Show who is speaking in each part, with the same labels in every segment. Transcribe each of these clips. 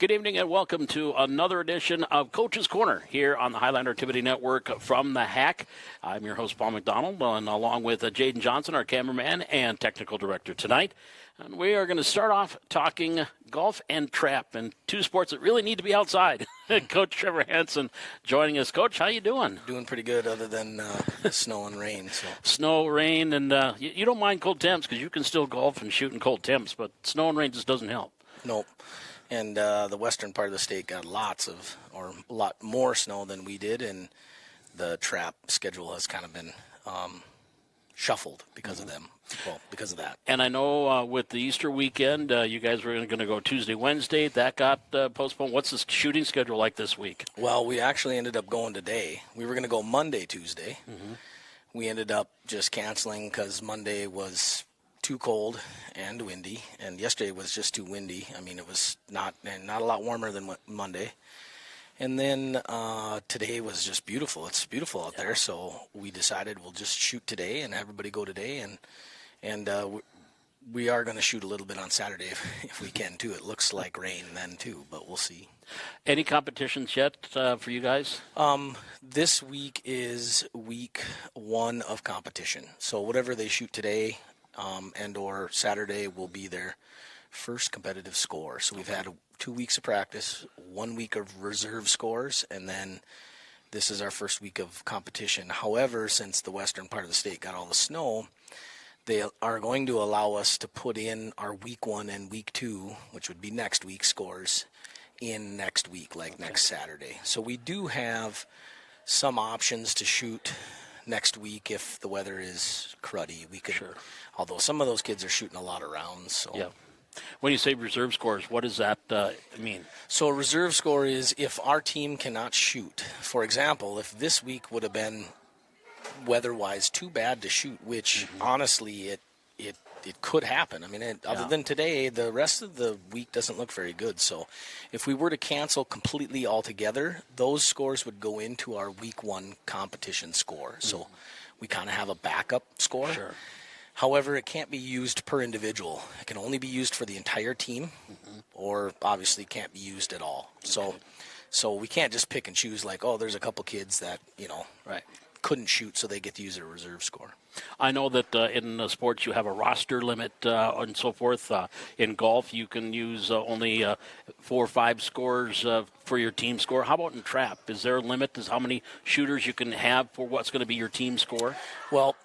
Speaker 1: Good evening and welcome to another edition of Coach's Corner here on the Highlander Activity Network from the Hack. I'm your host, Paul McDonald, and along with Jaden Johnson, our cameraman and technical director tonight. And we are going to start off talking golf and trap, and two sports that really need to be outside. Coach Trevor Hansen joining us. Coach, how you doing?
Speaker 2: Doing pretty good other than the snow and rain. So.
Speaker 1: Snow, rain, and you don't mind cold temps because you can still golf and shoot in cold temps, but snow and rain just doesn't help.
Speaker 2: Nope. And the western part of the state got a lot more snow than we did, and the trap schedule has kind of been shuffled because of them. Well, because of that.
Speaker 1: And I know with the Easter weekend, you guys were going to go Tuesday, Wednesday. That got postponed. What's the shooting schedule like this week?
Speaker 2: Well, we actually ended up going today. We were going to go Monday, Tuesday. Mm-hmm. We ended up just canceling because Monday was too cold and windy, and yesterday was just too windy. I mean, it was not a lot warmer than Monday. And then today was just beautiful. It's beautiful out there, so we decided we'll just shoot today and everybody go today, and we are going to shoot a little bit on Saturday if we can too. It looks like rain then too, but we'll see.
Speaker 1: Any competitions yet for you guys?
Speaker 2: This week is week 1 of competition, so whatever they shoot today and or Saturday will be their first competitive score. So we've had 2 weeks of practice, 1 week of reserve scores, and then this is our first week of competition. However, since the western part of the state got all the snow, they are going to allow us to put in our week 1 and week 2, which would be next week's scores, in next week, like next Saturday. So we do have some options to shoot next week if the weather is cruddy. We could, although some of those kids are shooting a lot of rounds. So.
Speaker 1: Yeah. When you say reserve scores, what does that mean?
Speaker 2: So a reserve score is if our team cannot shoot. For example, if this week would have been weather-wise too bad to shoot, which honestly it could happen. I mean, other than today, the rest of the week doesn't look very good. So if we were to cancel completely altogether, those scores would go into our week 1 competition score. So we kind of have a backup score.
Speaker 1: Sure.
Speaker 2: However, it can't be used per individual. It can only be used for the entire team, or obviously can't be used at all. So we can't just pick and choose like, oh, there's a couple kids that, couldn't shoot, so they get to use their reserve score.
Speaker 1: I know that in sports you have a roster limit and so forth. In golf, you can use only 4 or 5 scores for your team score. How about in trap? Is there a limit to how many shooters you can have for what's going to be your team score?
Speaker 2: Well,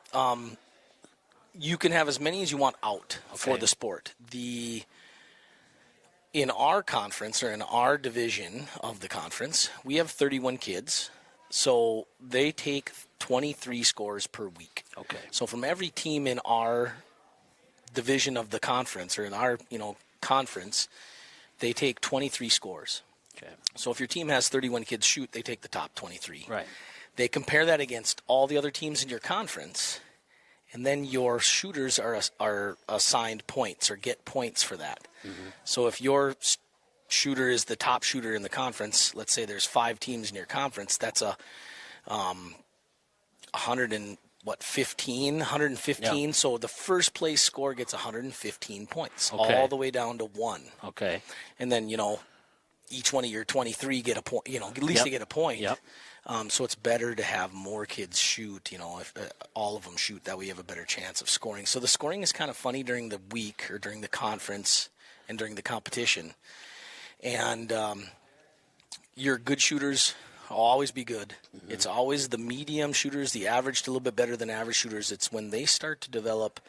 Speaker 2: you can have as many as you want out for the sport. In our conference, or in our division of the conference, we have 31 kids. So they take 23 scores per week.
Speaker 1: Okay.
Speaker 2: So from every team in our division of the conference, or in our conference, they take 23 scores.
Speaker 1: Okay. So
Speaker 2: if your team has 31 kids shoot, they take the top 23.
Speaker 1: Right.
Speaker 2: They compare that against all the other teams in your conference, and then your shooters are assigned points or get points for that. Mm-hmm. So if your shooter is the top shooter in the conference, let's say there's 5 teams in your conference, that's a 115. Yeah. So the first place score gets 115 points, all the way down to 1.
Speaker 1: Okay.
Speaker 2: And then, each one of your 23 get a point, at least they get a point.
Speaker 1: Yep.
Speaker 2: So it's better to have more kids shoot, if all of them shoot, that way you have a better chance of scoring. So the scoring is kind of funny during the week or during the conference and during the competition. And your good shooters will always be good. Mm-hmm. It's always the medium shooters, the average, a little bit better than average shooters. It's when they start to develop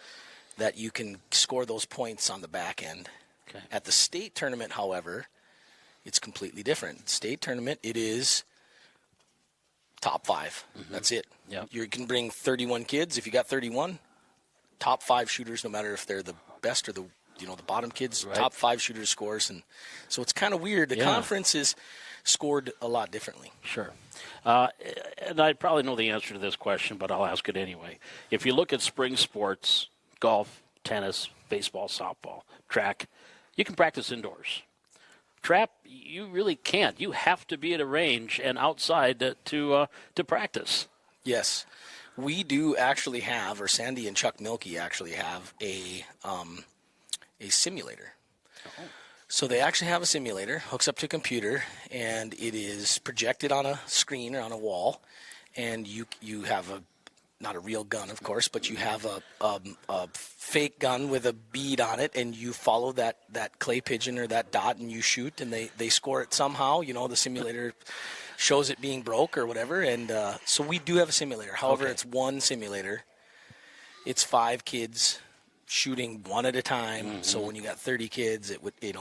Speaker 2: that you can score those points on the back end.
Speaker 1: Okay.
Speaker 2: At the state tournament, however, it's completely different. State tournament, it is top 5. Mm-hmm. That's it.
Speaker 1: Yep.
Speaker 2: You can bring 31 kids. If you got 31, top 5 shooters, no matter if they're the best or the bottom kids, top 5 shooters scores. And so it's kind of weird. The conference is scored a lot differently.
Speaker 1: Sure. And I probably know the answer to this question, but I'll ask it anyway. If you look at spring sports, golf, tennis, baseball, softball, track, you can practice indoors. Trap, you really can't. You have to be at a range and outside to practice.
Speaker 2: Yes. We do actually have, or Sandy and Chuck Milkey actually have a simulator. So they actually have a simulator, hooks up to a computer, and it is projected on a screen or on a wall, and you have not a real gun, of course, but you have a fake gun with a bead on it, and you follow that clay pigeon or that dot, and you shoot, and they score it somehow. The simulator shows it being broke or whatever, and so we do have a simulator. However, It's one simulator. It's 5 kids shooting one at a time. Mm-hmm. So when you got 30 kids, it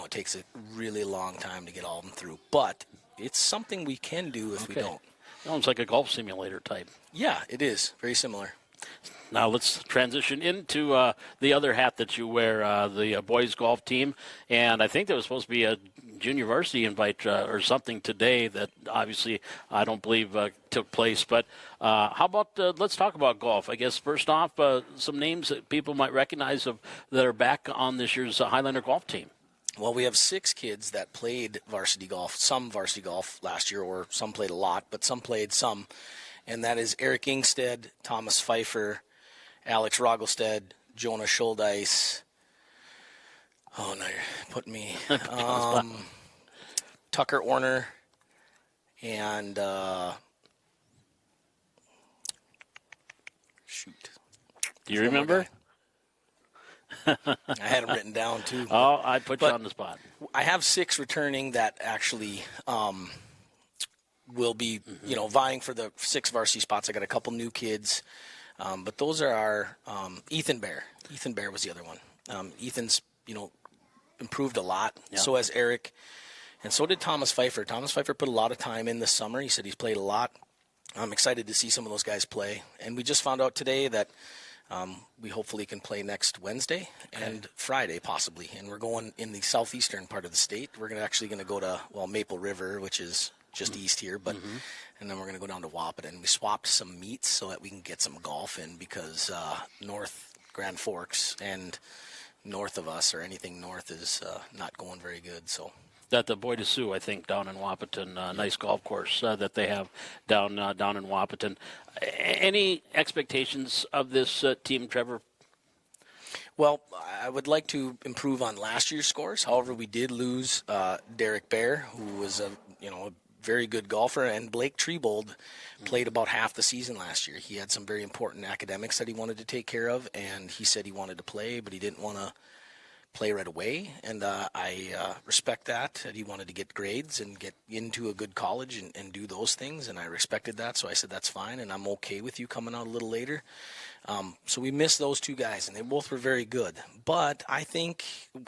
Speaker 2: takes a really long time to get all of them through. But it's something we can do if we don't.
Speaker 1: Sounds like a golf simulator type.
Speaker 2: Yeah, it is. Very similar.
Speaker 1: Now let's transition into the other hat that you wear, the boys golf team. And I think there was supposed to be a junior varsity invite or something today that obviously I don't believe took place. But how about let's talk about golf. I guess first off, some names that people might recognize that are back on this year's Highlander golf team.
Speaker 2: Well, we have 6 kids that played varsity golf, some varsity golf last year, or some played a lot, but some played some. And that is Eric Ingstead, Thomas Pfeiffer, Alex Rogelstead, Jonah Schuldeis. Oh, now you're putting me. Tucker Orner, and shoot.
Speaker 1: Do you remember?
Speaker 2: I had them written down, too.
Speaker 1: Oh, I put you on the spot.
Speaker 2: I have 6 returning that actually will be, vying for the 6 varsity spots. I got a couple new kids, but those are our Ethan Bear. Ethan Bear was the other one. Ethan's, improved a lot. Yeah. So has Eric, and so did Thomas Pfeiffer. Thomas Pfeiffer put a lot of time in this summer. He said he's played a lot. I'm excited to see some of those guys play. And we just found out today that we hopefully can play next Wednesday and Friday possibly. And we're going in the southeastern part of the state. We're actually going to go to, Maple River, which is just east here, but and then we're going to go down to Wahpeton. We swapped some meets so that we can get some golf in because North Grand Forks and north of us or anything north is not going very good. So
Speaker 1: that the Bois de Sioux, I think, down in Wahpeton, nice golf course that they have down in Wahpeton. Any expectations of this team, Trevor?
Speaker 2: Well, I would like to improve on last year's scores. However, we did lose Derek Bear, who was a very good golfer, and Blake Treebold played about half the season last year. He had some very important academics that he wanted to take care of, and he said he wanted to play, but he didn't want to play right away, and I respect that he wanted to get grades and get into a good college and do those things, and I respected that, so I said that's fine, and I'm okay with you coming out a little later. So we missed those 2 guys, and they both were very good. But I think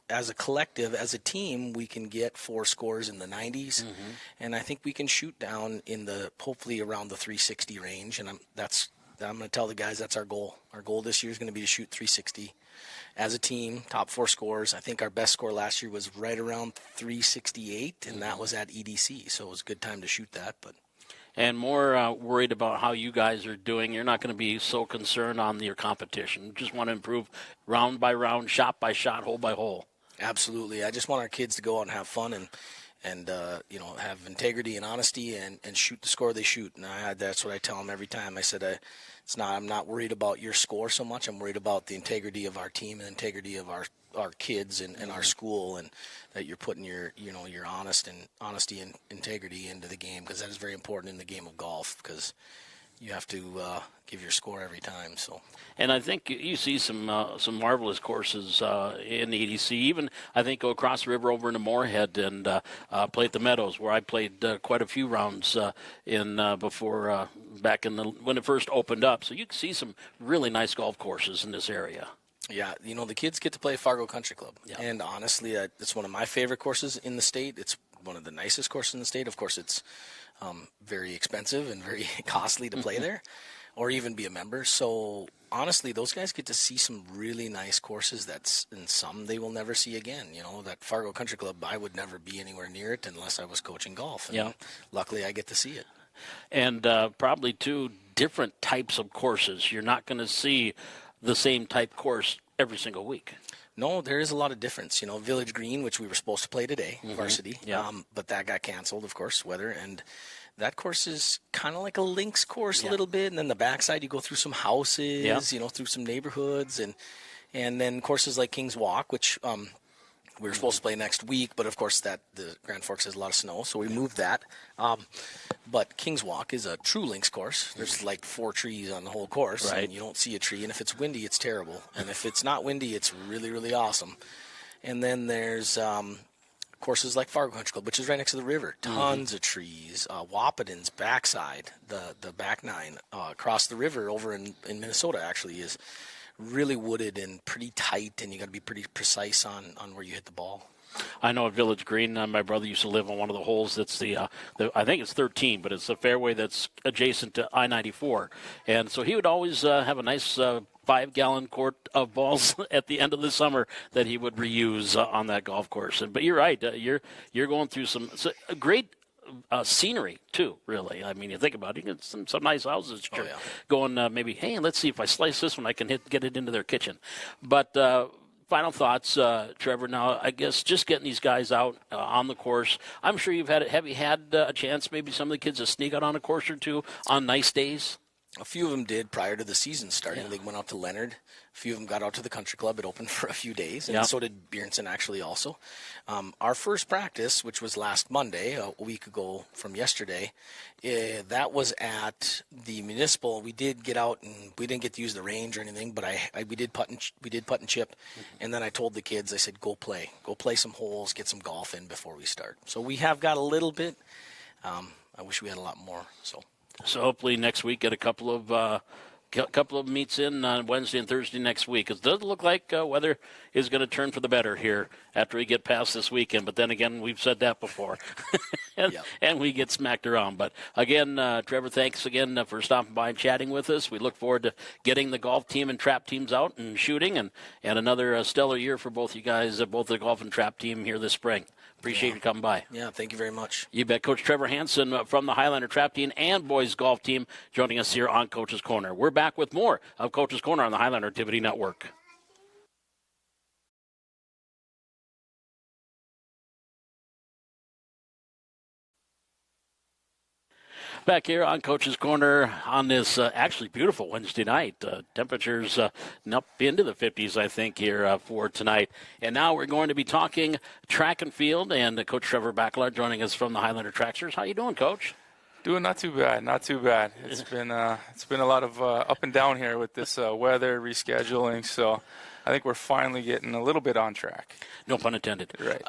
Speaker 2: as a collective, as a team, we can get 4 scores in the 90s, and I think we can shoot down in hopefully around the 360 range, and I'm going to tell the guys that's our goal. Our goal this year is going to be to shoot 360 as a team, top 4 scores. I think our best score last year was right around 368, and that was at EDC, so it was a good time to shoot that.
Speaker 1: And more worried about how you guys are doing. You're not going to be so concerned on your competition. You just want to improve round by round, shot by shot, hole by hole.
Speaker 2: Absolutely. I just want our kids to go out and have fun and have integrity and honesty and shoot the score they shoot. And that's what I tell them every time. I said, I'm not worried about your score so much. I'm worried about the integrity of our team and integrity of our kids and our school, and that you're putting your honesty and integrity into the game, because that is very important in the game of golf, because you have to give your score every time. So,
Speaker 1: and I think you see some marvelous courses in the EDC. Even I think go across the river over into Moorhead and play at the Meadows, where I played quite a few rounds before back when it first opened up. So you can see some really nice golf courses in this area.
Speaker 2: Yeah, the kids get to play Fargo Country Club, and honestly, it's one of my favorite courses in the state. It's one of the nicest courses in the state. Of course, it's very expensive and very costly to play there, or even be a member. So honestly, those guys get to see some really nice courses and some they will never see again. That Fargo Country Club, I would never be anywhere near it unless I was coaching golf. And luckily, I get to see it.
Speaker 1: And probably 2 different types of courses. You're not going to see the same type course every single week.
Speaker 2: No, there is a lot of difference. Village Green, which we were supposed to play today, varsity, but that got canceled, of course, weather. And that course is kind of like a links course a little bit. And then the backside, you go through some houses, through some neighborhoods. And then courses like King's Walk, which We were supposed to play next week, but of course the Grand Forks has a lot of snow, so we moved that. But Kings Walk is a true links course. There's like 4 trees on the whole course,
Speaker 1: Right.
Speaker 2: and you don't see a tree. And if it's windy, it's terrible. And if it's not windy, it's really, really awesome. And then there's courses like Fargo Country Club, which is right next to the river. Tons of trees. Wapaton's backside, the back 9, across the river over in Minnesota actually is really wooded and pretty tight, and you got to be pretty precise on where you hit the ball.
Speaker 1: I know at Village Green, my brother used to live on one of the holes that's the I think it's 13, but it's the fairway that's adjacent to I-94. And so he would always have a nice 5-gallon quart of balls at the end of the summer that he would reuse on that golf course. But you're right. You're going through some great scenery, too, really. I mean, you think about it, you get some nice houses.
Speaker 2: Oh, yeah.
Speaker 1: Going maybe, hey, let's see if I slice this one, I can get it into their kitchen. But final thoughts, Trevor. Now, I guess just getting these guys out on the course. I'm sure have you had a chance, maybe some of the kids to sneak out on a course or two on nice days?
Speaker 2: A few of them did prior to the season starting.
Speaker 1: Yeah.
Speaker 2: They went out to Leonard. A few of them got out to the country club. It opened for a few days, and so did Bjornson actually also. Our first practice, which was last Monday, a week ago from yesterday, that was at the municipal. We did get out, and we didn't get to use the range or anything, but we did putt and chip. And then I told the kids, I said, go play some holes, get some golf in before we start. So we have got a little bit. I wish we had a lot more. So
Speaker 1: hopefully next week get a couple of meets in on Wednesday and Thursday next week. It does look like weather is going to turn for the better here after we get past this weekend. But then again, we've said that before, and we get smacked around. But again, Trevor, thanks again for stopping by and chatting with us. We look forward to getting the golf team and trap teams out and shooting, and another stellar year for both you guys, both the golf and trap team here this spring. Appreciate you coming by.
Speaker 2: Yeah, thank you very much.
Speaker 1: You bet. Coach Trevor Hansen from the Highlander Trap Team and Boys Golf Team joining us here on Coach's Corner. We're back with more of Coach's Corner on the Highlander Activity Network. Back here on Coach's Corner on this actually beautiful Wednesday night. Temperatures up into the 50s, I think, here for tonight. And now we're going to be talking track and field, and Coach Trevor Backlard joining us from the Highlander Tracksters. How you doing, Coach?
Speaker 3: Doing not too bad. It's been a lot of up and down here with this weather rescheduling. So I think we're finally getting a little bit on track.
Speaker 1: No pun intended.
Speaker 3: Right.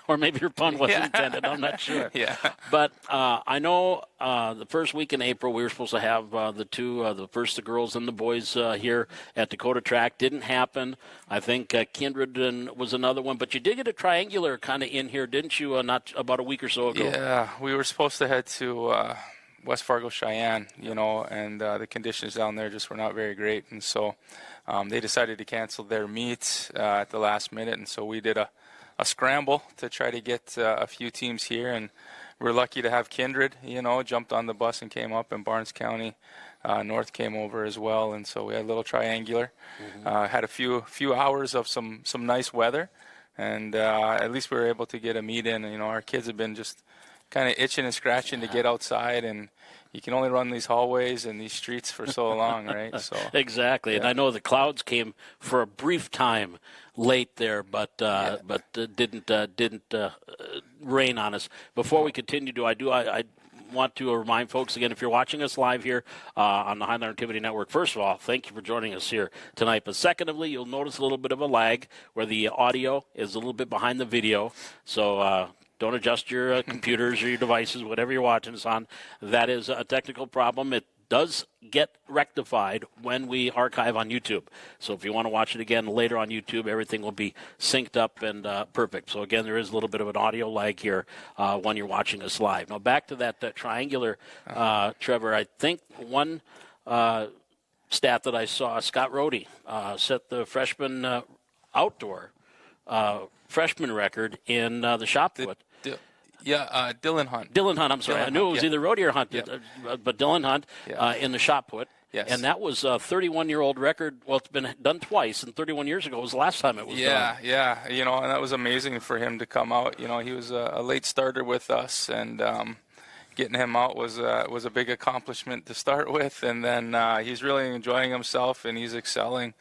Speaker 1: Or maybe your pun wasn't intended. I'm not sure.
Speaker 3: Yeah.
Speaker 1: But I know the first week in April we were supposed to have the girls and the boys here at Dakota Track. Didn't happen. I think Kindred was another one. But you did get a triangular kind of in here, didn't you, not about a week or so ago?
Speaker 3: Yeah, we were supposed to head to West Fargo, Cheyenne, and the conditions down there just were not very great. And so they decided to cancel their meet at the last minute. And so we did a scramble to try to get a few teams here, and we're lucky to have Kindred, jumped on the bus and came up, and Barnes County North came over as well, and so we had a little triangular. Had a few hours of some nice weather, and at least we were able to get a meet in. Our kids have been just kind of itching and scratching to get outside, and you can only run these hallways and these streets for so long, right? So
Speaker 1: exactly, yeah. And I know the clouds came for a brief time late there, but didn't rain on us. Before we continue, I want to remind folks again, if you're watching us live here on the Highlander Activity Network, first of all, thank you for joining us here tonight. But secondly, you'll notice a little bit of a lag where the audio is a little bit behind the video. So don't adjust your computers or your devices, whatever you're watching us on. That is a technical problem. It does get rectified when we archive on YouTube. So if you want to watch it again later on YouTube, everything will be synced up and perfect. So again, there is a little bit of an audio lag here when you're watching us live. Now back to that triangular, Trevor. I think one stat that I saw, Scott Rohde set the freshman outdoor freshman record in the shot put.
Speaker 3: Dylan Hunt.
Speaker 1: Dylan Hunt, I'm sorry. I knew it was either Rohde or Hunt, but Dylan Hunt in the shot put.
Speaker 3: Yes.
Speaker 1: And that was a 31-year-old record. Well, it's been done twice, and 31 years ago was the last time it was done.
Speaker 3: Yeah. And that was amazing for him to come out. He was a late starter with us, and getting him out was a big accomplishment to start with. And then he's really enjoying himself, and he's excelling.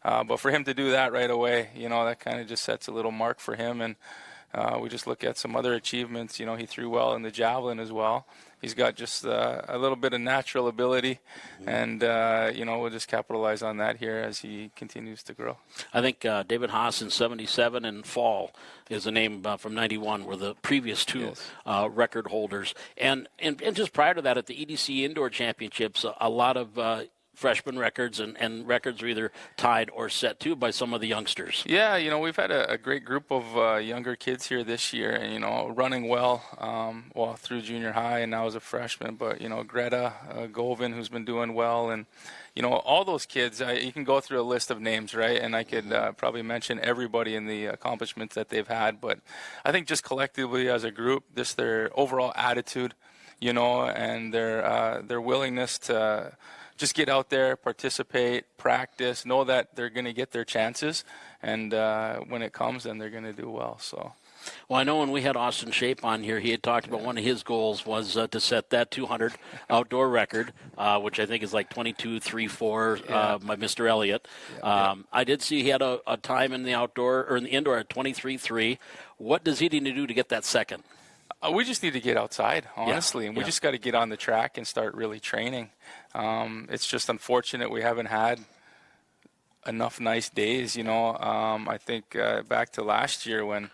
Speaker 3: But for him to do that right away, that kind of just sets a little mark for him. And we just look at some other achievements. He threw well in the javelin as well. He's got just a little bit of natural ability, and we'll just capitalize on that here as he continues to grow.
Speaker 1: I think David Haas in 77 and Fall is a name from 91 were the previous two record holders. And just prior to that, at the EDC Indoor Championships, a lot of freshman records and records are either tied or set too by some of the youngsters.
Speaker 3: Yeah, we've had a great group of younger kids here this year, and running well, through junior high and now as a freshman. But Greta Govin, who's been doing well, and all those kids. You can go through a list of names, right? And I could probably mention everybody in the accomplishments that they've had. But I think just collectively as a group, just their overall attitude, and their willingness to just get out there, participate, practice, know that they're going to get their chances, and when it comes, then they're going to do well.
Speaker 1: Well, I know when we had Austin Shape on here, he had talked about one of his goals was to set that 200 outdoor record, which I think is like 22:34 by Mr. Elliott. I did see he had a time in the indoor at 23:3. What does he need to do to get that second?
Speaker 3: We just need to get outside, honestly, and we just got to get on the track and start really training. It's just unfortunate we haven't had enough nice days, I think back to last year when,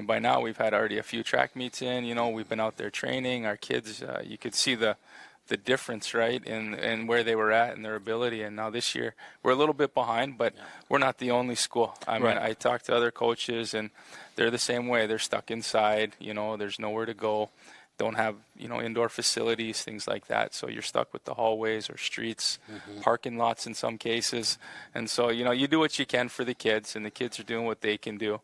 Speaker 3: by now we've had already a few track meets in, we've been out there training. Our kids, you could see the difference, right, in where they were at and their ability. And now this year we're a little bit behind, but we're not the only school. I talked to other coaches, and they're the same way. They're stuck inside, there's nowhere to go. Don't have, indoor facilities, things like that. So you're stuck with the hallways or streets, parking lots in some cases. And so, you do what you can for the kids, and the kids are doing what they can do.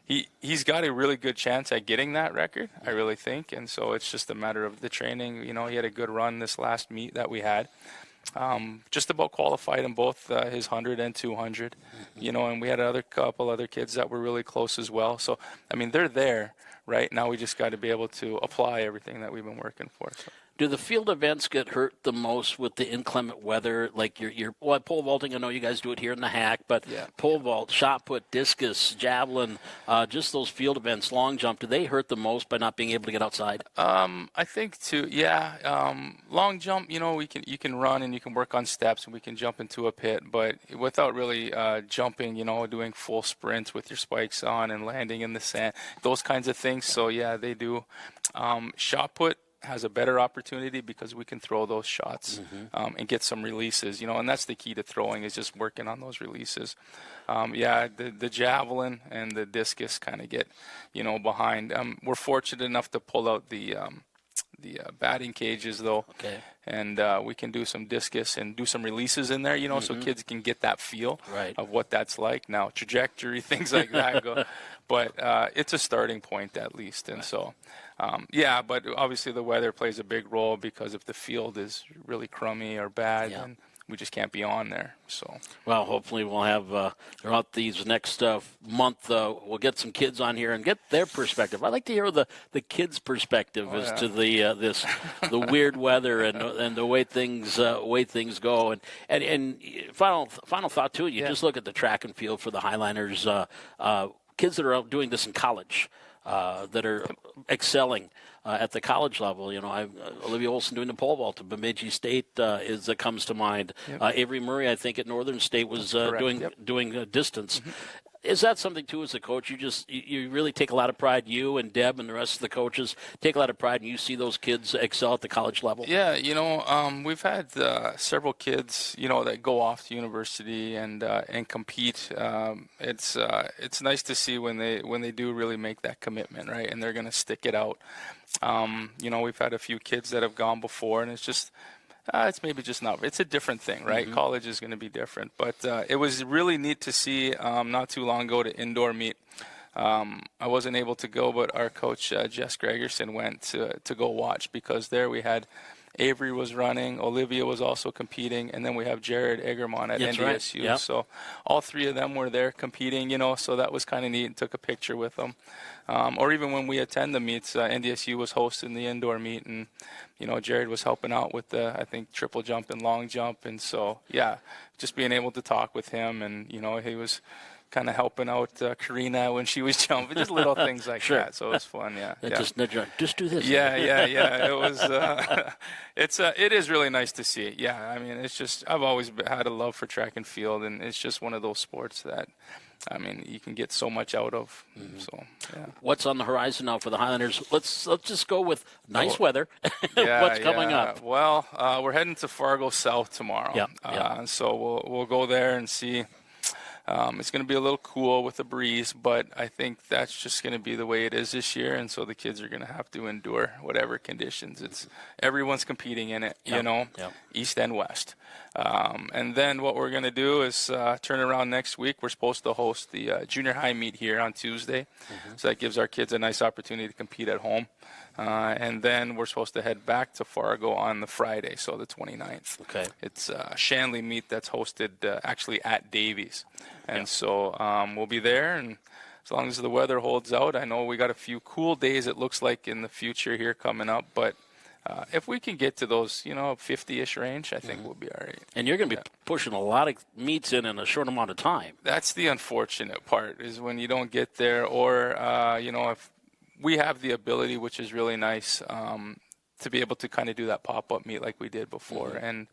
Speaker 3: He's got a really good chance at getting that record, I really think. And so it's just a matter of the training. He had a good run this last meet that we had. Just about qualified in both his 100 and 200, and we had a couple other kids that were really close as well. So, they're there. Right now, we just got to be able to apply everything that we've been working for. So.
Speaker 1: Do the field events get hurt the most with the inclement weather? Like your pole vaulting, I know you guys do it here in the Hack, but pole vault, shot put, discus, javelin, just those field events, long jump, do they hurt the most by not being able to get outside?
Speaker 3: I think too. Yeah, long jump. You can run and you can work on steps and we can jump into a pit, but without really jumping, doing full sprints with your spikes on and landing in the sand, those kinds of things. So yeah, they do. Shot put has a better opportunity because we can throw those shots and get some releases, and that's the key to throwing is just working on those releases. The javelin and the discus kind of get, behind. We're fortunate enough to pull out the batting cages though, and we can do some discus and do some releases in there, so kids can get that feel of what that's like. Now trajectory, things like that go, but it's a starting point at least, and so. But obviously the weather plays a big role because if the field is really crummy or bad, then we just can't be on there. So, well,
Speaker 1: hopefully we'll have throughout these next month, we'll get some kids on here and get their perspective. I'd like to hear the kids' perspective as to the weird weather and the way things go. And final thought too. You just look at the track and field for the Highliners. Kids that are out doing this in college. That are excelling at the college level. Olivia Olson doing the pole vault at Bemidji State comes to mind. Avery Murray, I think, at Northern State was doing distance. Is that something, too, as a coach? You really take a lot of pride, you and Deb and the rest of the coaches take a lot of pride, and you see those kids excel at the college level?
Speaker 3: Yeah, we've had several kids, that go off to university and compete. It's nice to see when they do really make that commitment, right, and they're going to stick it out. We've had a few kids that have gone before, and it's just it's maybe just not. It's a different thing, right? College is going to be different. But it was really neat to see not too long ago to indoor meet. I wasn't able to go, but our coach, Jess Gregerson, went to go watch because there we had Avery was running, Olivia was also competing, and then we have Jared Egerman at NDSU. Right. So all three of them were there competing, so that was kind of neat, and took a picture with them. or even when we attend the meets, NDSU was hosting the indoor meet, and Jared was helping out with the, I think, triple jump and long jump, and so just being able to talk with him, and he was kind of helping out Karina when she was jumping, just little things like
Speaker 1: Sure.
Speaker 3: that. So it was fun,
Speaker 1: Just do this.
Speaker 3: Yeah. It was. It is really nice to see. Yeah, I mean, it's just I've always had a love for track and field, and it's just one of those sports that, I mean, you can get so much out of. So yeah.
Speaker 1: What's on the horizon now for the Highlanders? Let's just go with nice weather. What's coming up?
Speaker 3: Well, we're heading to Fargo South tomorrow.
Speaker 1: Yeah.
Speaker 3: So we'll go there and see. It's going to be a little cool with the breeze, but I think that's just going to be the way it is this year, and so the kids are going to have to endure whatever conditions. Everyone's competing in it, East and West. And then what we're going to do is turn around next week. We're supposed to host the junior high meet here on Tuesday, so that gives our kids a nice opportunity to compete at home. And then we're supposed to head back to Fargo on the Friday, so the 29th.
Speaker 1: Okay.
Speaker 3: It's a Shanley meet that's hosted actually at Davies. And so we'll be there, and as long as the weather holds out, I know we got a few cool days, it looks like, in the future here coming up. But if we can get to those, 50-ish range, I think we'll be all right.
Speaker 1: And you're going to be pushing a lot of meets in a short amount of time.
Speaker 3: That's the unfortunate part, is when you don't get there, or, if we have the ability, which is really nice, to be able to kind of do that pop-up meet like we did before. And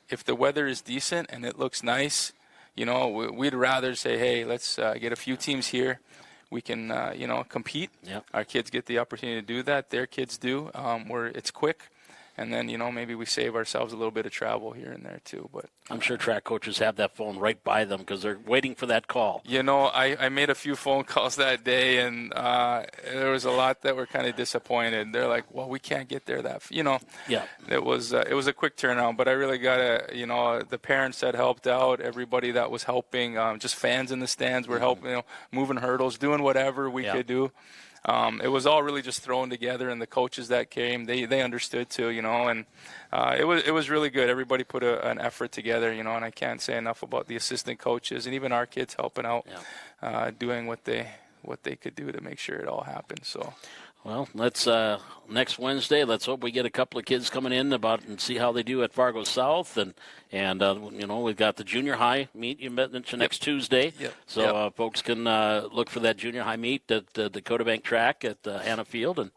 Speaker 3: if the weather is decent and it looks nice, we'd rather say, hey, let's get a few teams here. We can, compete.
Speaker 1: Yep.
Speaker 3: Our kids get the opportunity to do that. Their kids do. It's quick. And then, maybe we save ourselves a little bit of travel here and there too. But
Speaker 1: I'm sure track coaches have that phone right by them because they're waiting for that call.
Speaker 3: I made a few phone calls that day, and there was a lot that were kind of disappointed. They're like, well, we can't get there
Speaker 1: Yeah.
Speaker 3: It was a quick turnaround, but I really got to, the parents that helped out, everybody that was helping, just fans in the stands were helping, moving hurdles, doing whatever we could do. It was all really just thrown together, and the coaches that came, they understood too, and it was really good. Everybody put an effort together, and I can't say enough about the assistant coaches and even our kids helping out, doing what they could do to make sure it all happened. So.
Speaker 1: Well, let's next Wednesday. Let's hope we get a couple of kids coming in and see how they do at Fargo South, and we've got the junior high meet you mentioned next Tuesday.
Speaker 3: Yep.
Speaker 1: So folks can look for that junior high meet at the Dakota Bank track at Hannah Field, and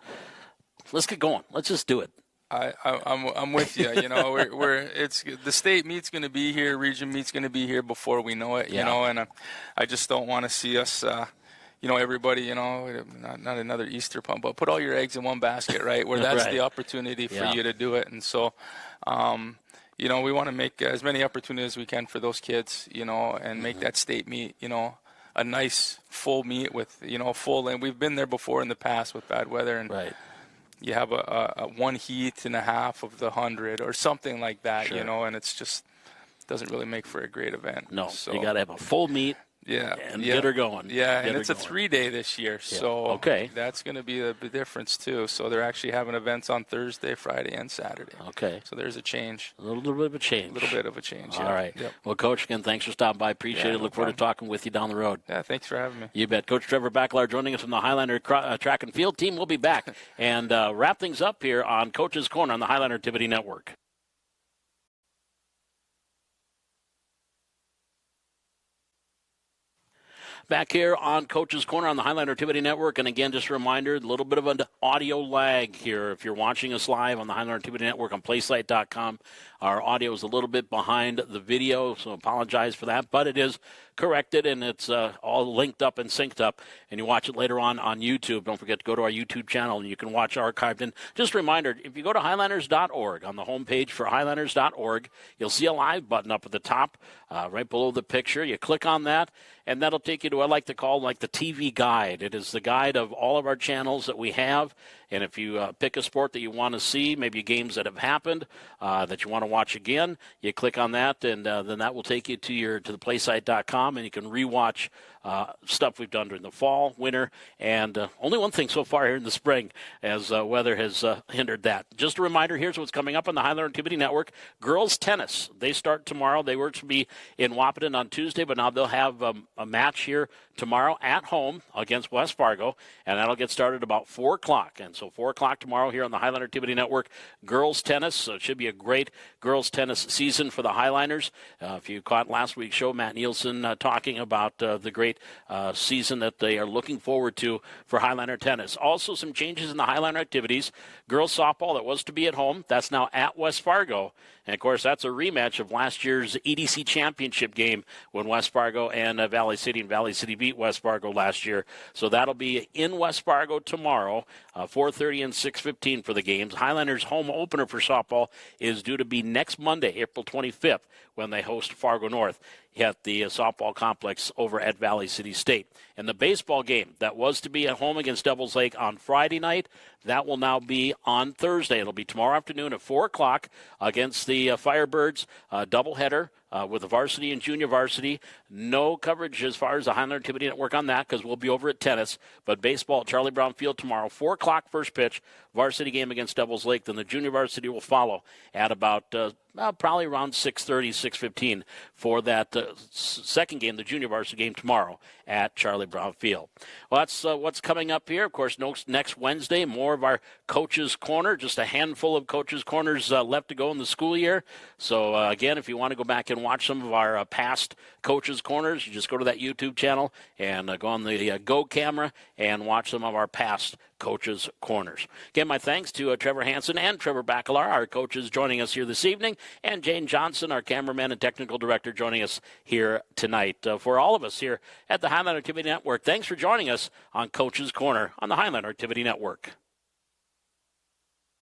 Speaker 1: let's get going. Let's just do it.
Speaker 3: I'm with you. It's the state meet's going to be here, region meet's going to be here before we know it. And I just don't want to see us. Everybody, not another Easter pump, but put all your eggs in one basket, right? Where that's the opportunity for you to do it. And so, we want to make as many opportunities as we can for those kids, and make that state meet, a nice full meet with, full. And we've been there before in the past with bad weather, and you have a 1 heat and a half of the 100 or something like that, and it's just doesn't really make for a great event.
Speaker 1: No,
Speaker 3: so
Speaker 1: you got to have a full meet. And get her going.
Speaker 3: Yeah, and it's a 3-day this year, so that's going to be the difference too. So they're actually having events on Thursday, Friday, and Saturday.
Speaker 1: Okay.
Speaker 3: So there's a change.
Speaker 1: A little bit of a change.
Speaker 3: All
Speaker 1: right.
Speaker 3: Yep.
Speaker 1: Well, Coach, again, thanks for stopping by. Appreciate it. Look forward to talking with you down the road.
Speaker 3: Yeah, thanks for having me.
Speaker 1: You bet. Coach Trevor Backlar joining us from the Highlander track and field team. We'll be back and wrap things up here on Coach's Corner on the Highlander Activity Network. Back here on Coach's Corner on the Highlander Activity Network. And again, just a reminder, a little bit of an audio lag here. If you're watching us live on the Highlander Activity Network on playsite.com, our audio is a little bit behind the video, so apologize for that. But it is corrected, and it's all linked up and synced up. And you watch it later on YouTube. Don't forget to go to our YouTube channel, and you can watch archived. And just a reminder, if you go to Highlanders.org, on the homepage for Highlanders.org, you'll see a live button up at the top, right below the picture. You click on that, and that'll take you to what I like to call like the TV guide. It is the guide of all of our channels that we have, And if you pick a sport that you want to see, maybe games that have happened that you want to watch again, you click on that, and then that will take you to the playsite.com, and you can rewatch stuff we've done during the fall, winter, and only one thing so far here in the spring, as weather has hindered that. Just a reminder, here's what's coming up on the Highlander Activity Network. Girls tennis, they start tomorrow. They were to be in Wahpeton on Tuesday, but now they'll have a match here tomorrow at home against West Fargo, and that'll get started about 4 o'clock. And so 4 o'clock tomorrow here on the Highlander Activity Network, girls tennis. So it should be a great girls tennis season for the Highlanders. If you caught last week's show, Matt Nielsen talking about the great season that they are looking forward to for Highlander tennis. Also some changes in the Highlander activities. Girls softball that was to be at home, that's now at West Fargo. And, of course, that's a rematch of last year's EDC championship game when West Fargo and Valley City beat West Fargo last year. So that'll be in West Fargo tomorrow, 4:30 and 6:15 for the games. Highlanders' home opener for softball is due to be next Monday, April 25th, when they host Fargo North at the softball complex over at Valley City State. And the baseball game that was to be at home against Devils Lake on Friday night, that will now be on Thursday. It'll be tomorrow afternoon at 4 o'clock against the Firebirds, doubleheader with the varsity and junior varsity. No coverage as far as the Highlander Activity Network on that because we'll be over at tennis. But baseball at Charlie Brown Field tomorrow, 4 o'clock first pitch, varsity game against Devils Lake. Then the junior varsity will follow at about probably around 6:30, 6:15 for that second game, the junior varsity game tomorrow at Charlie Brown Field. Well, that's what's coming up here. Of course, next Wednesday, more of our Coaches Corner, just a handful of Coaches Corners left to go in the school year. So, again, if you want to go back and watch some of our past Coaches Corners, you just go to that YouTube channel and go on the Go camera and watch some of our past Coaches Corners. Again, my thanks to Trevor Hansen and Trevor Bacalar, our coaches joining us here this evening, and Jane Johnson, our cameraman and technical director, joining us here tonight. For all of us here at the Highlander Activity Network, thanks for joining us on Coaches Corner on the Highlander Activity Network.